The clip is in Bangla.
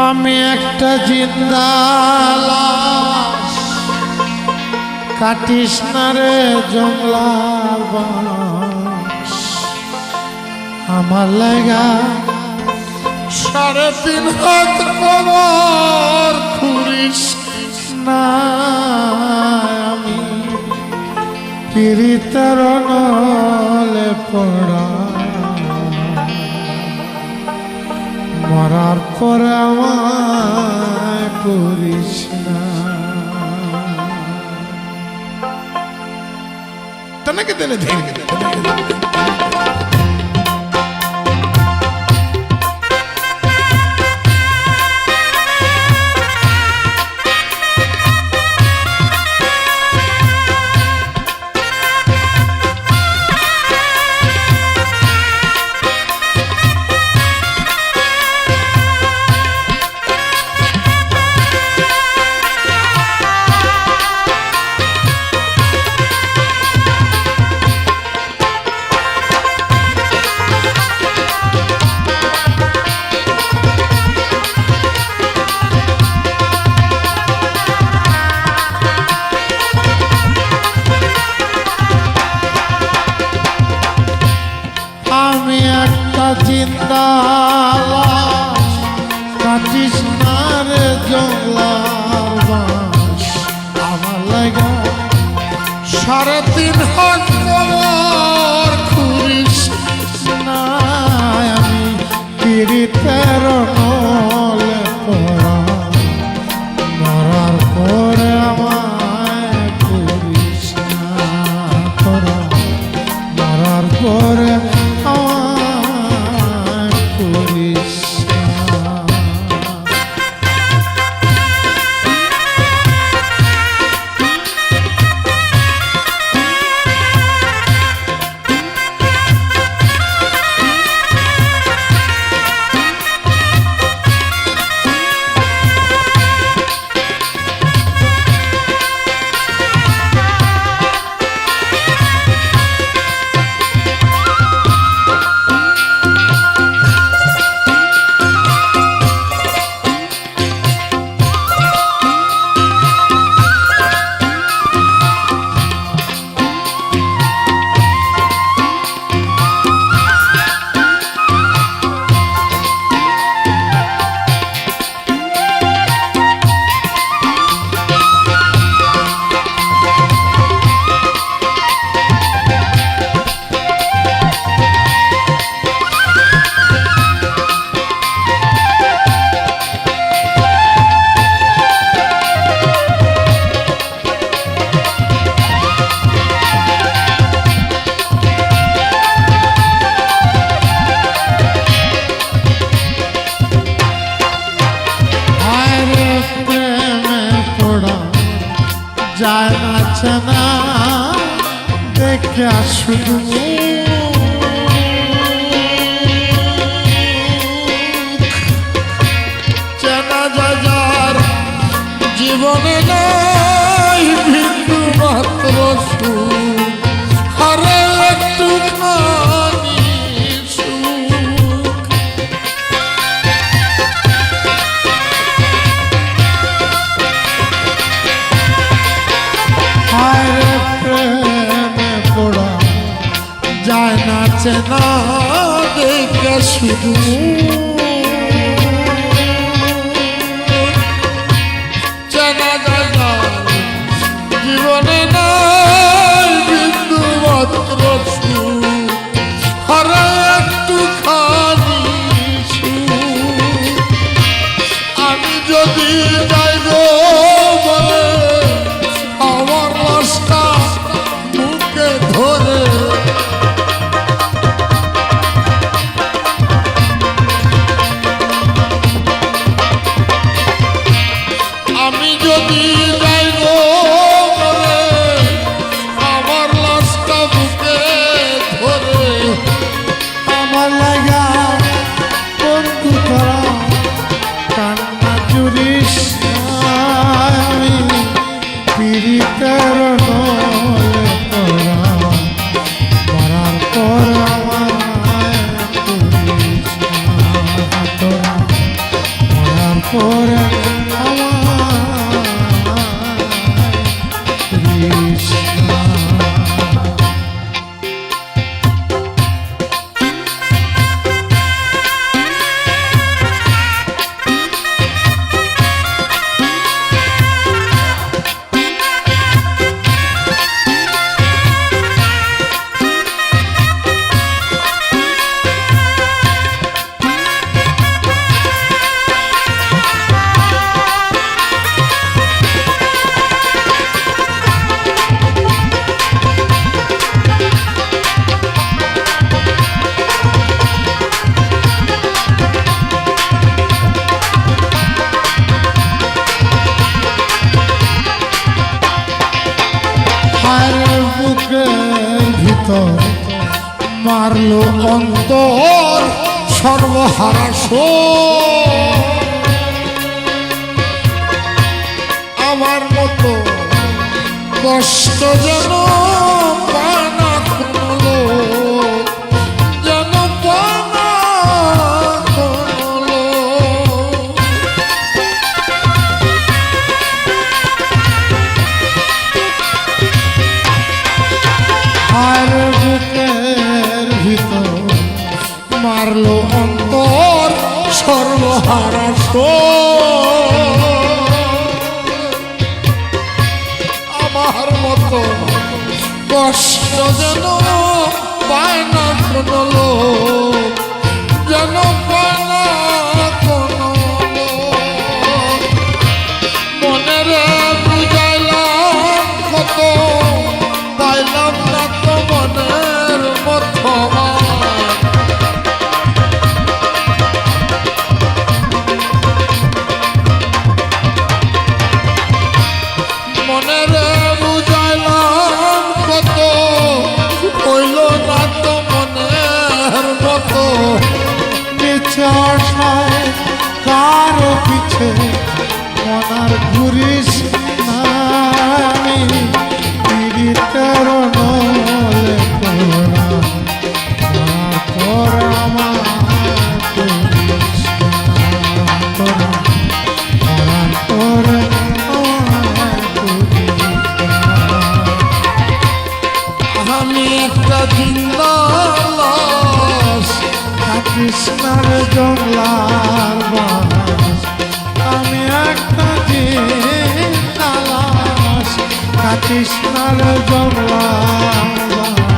আমি একটা জিন্দা লাশ, কাটিস না রে জংলার বাঁশ। আমার লাগা 3.5 হাত কবর খুঁড়িস না। আমি পীড়িতের নলে পড়া, মরার পরে আমায় করিস না। তনকে তেনে ধেকে জিন্দা লাশ, কাটিস না রে জংলার বাঁশ। আমার লাগা 3.5 হাত কবর খুঁড়িস না। আমি পীড়িতের নলে পড়া, মরার পরে আমায় করিস না তোরা। মরার পরে যায় না না দেখে শুধু চেনা যার জীবনে নাই বিন্দু মাত্র সুখ। আরে একটুখানি সুখ, প্রেমে পড়া যায় না চেনা দেখে শুধু। চেনা যায় জীবনে নাই বিন্দু মাত্র সুখ। আরে একটুখানি সুখ, আমি যদি যাই গো বলে আমার লাশটা বুকে ধরে। ভিতর মারলো অন্তর সর্বহারা আমার মতো কষ্ট যেন পায় না কোনো লোক, যেন পায় না কোনো লোক। আর বুকের ভিতর মারলো অন্তর সর্বহারা আমার মতো কষ্ট যেন পায় না কোনো লোক, যেন পায় না কোনো লোক। মনের বুঝাইলাম কত, পাইলাম না তো মনের মতো। মনের বুঝাইলাম কত, হইল না তো মনের মতো। নিচে আসায় কারো পিছে মনার ঘুরিস না, আমি পীড়িতের নলে তোরা তোরা আমার করিস না, তোরা তোরা আমি একটা জিন্দালাস কৃষ্ণার জংলার বাস, আমি একটা জিন্দালাস কৃষ্ণার জংলার বাস।